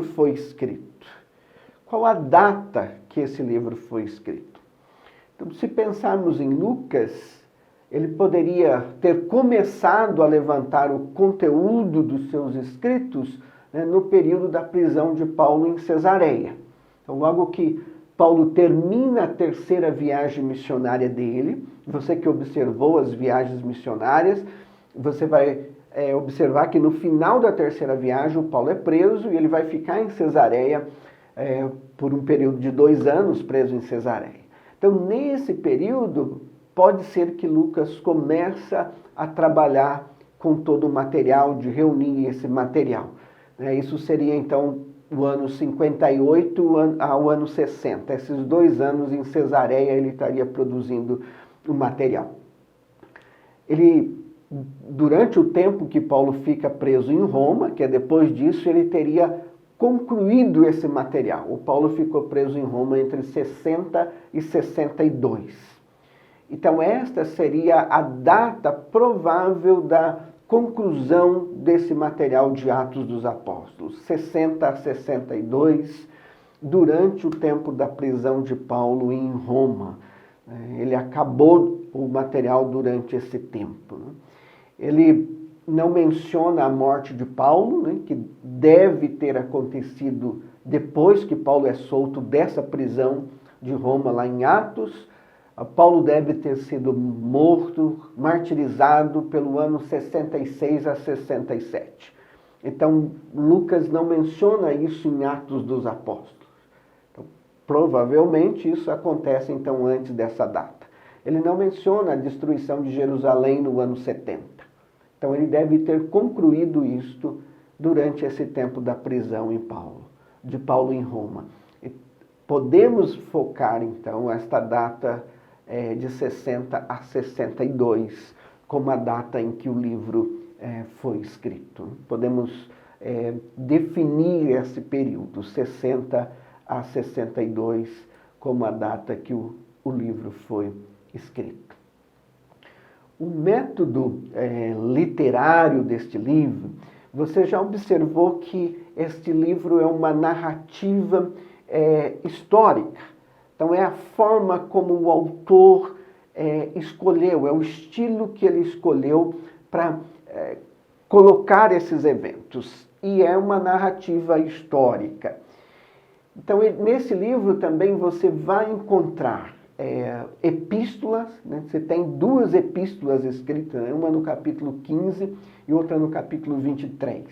foi escrito? Qual a data que esse livro foi escrito? Então, se pensarmos em Lucas, ele poderia ter começado a levantar o conteúdo dos seus escritos, né, no período da prisão de Paulo em Cesareia. Então, logo que Paulo termina a terceira viagem missionária dele, você que observou as viagens missionárias, você vai observar que no final da terceira viagem o Paulo é preso e ele vai ficar em Cesareia por um período de 2 anos preso em Cesareia. Então, nesse período, pode ser que Lucas começa a trabalhar com todo o material, de reunir esse material. Isso seria, então, o ano 58 ao ano 60. Esses 2 anos em Cesareia ele estaria produzindo o material. Durante o tempo que Paulo fica preso em Roma, que é depois disso, ele teria concluído esse material. O Paulo ficou preso em Roma entre 60 e 62. Então, esta seria a data provável da conclusão desse material de Atos dos Apóstolos, 60 a 62, durante o tempo da prisão de Paulo em Roma. Ele acabou o material durante esse tempo. Ele não menciona a morte de Paulo, né, que deve ter acontecido depois que Paulo é solto dessa prisão de Roma, lá em Atos. Paulo deve ter sido morto, martirizado pelo ano 66 a 67. Então, Lucas não menciona isso em Atos dos Apóstolos. Então, provavelmente isso acontece então antes dessa data. Ele não menciona a destruição de Jerusalém no ano 70. Então, ele deve ter concluído isto durante esse tempo da prisão de Paulo em Roma. E podemos focar, então, esta data de 60 a 62 como a data em que o livro foi escrito. Podemos definir esse período, 60 a 62, como a data que o livro foi escrito. O método literário deste livro, você já observou que este livro é uma narrativa histórica. Então, é a forma como o autor escolheu, é o estilo que ele escolheu para colocar esses eventos. E é uma narrativa histórica. Então, nesse livro também você vai encontrar epístolas, né? Você tem 2 epístolas escritas, né? Uma no capítulo 15 e outra no capítulo 23.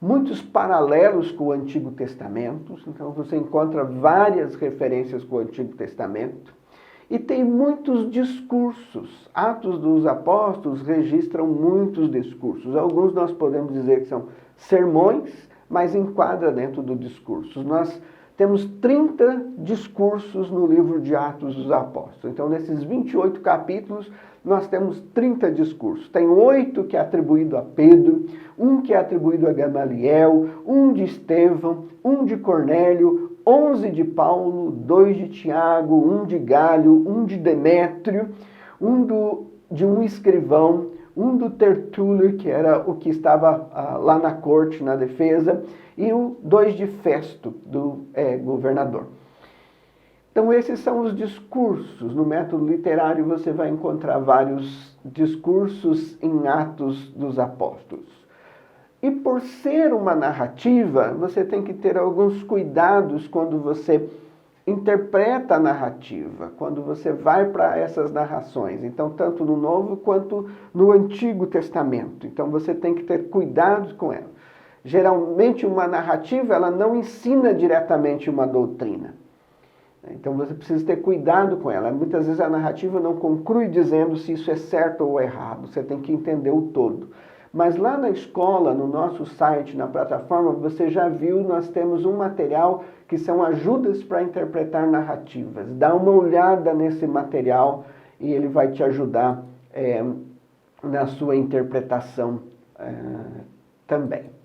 Muitos paralelos com o Antigo Testamento, então você encontra várias referências com o Antigo Testamento. E tem muitos discursos. Atos dos Apóstolos registram muitos discursos. Alguns nós podemos dizer que são sermões, mas enquadra dentro do discurso. Nós temos 30 discursos no livro de Atos dos Apóstolos. Então, nesses 28 capítulos, nós temos 30 discursos. Tem 8 que é atribuído a Pedro, 1 que é atribuído a Gamaliel, 1 de Estevão, 1 de Cornélio, 11 de Paulo, 2 de Tiago, 1 de Galho, 1 de Demétrio, 1 de um escrivão, 1 do Tertúlio, que era o que estava lá na corte, na defesa, e 2 de Festo, do governador. Então, esses são os discursos. No método literário, você vai encontrar vários discursos em Atos dos Apóstolos. E por ser uma narrativa, você tem que ter alguns cuidados quando você interpreta a narrativa, quando você vai para essas narrações. Então, tanto no Novo quanto no Antigo Testamento. Então, você tem que ter cuidados com ela. Geralmente, uma narrativa, ela não ensina diretamente uma doutrina. Então, você precisa ter cuidado com ela. Muitas vezes a narrativa não conclui dizendo se isso é certo ou errado. Você tem que entender o todo. Mas lá na escola, no nosso site, na plataforma, você já viu, nós temos um material que são ajudas para interpretar narrativas. Dá uma olhada nesse material e ele vai te ajudar na sua interpretação também.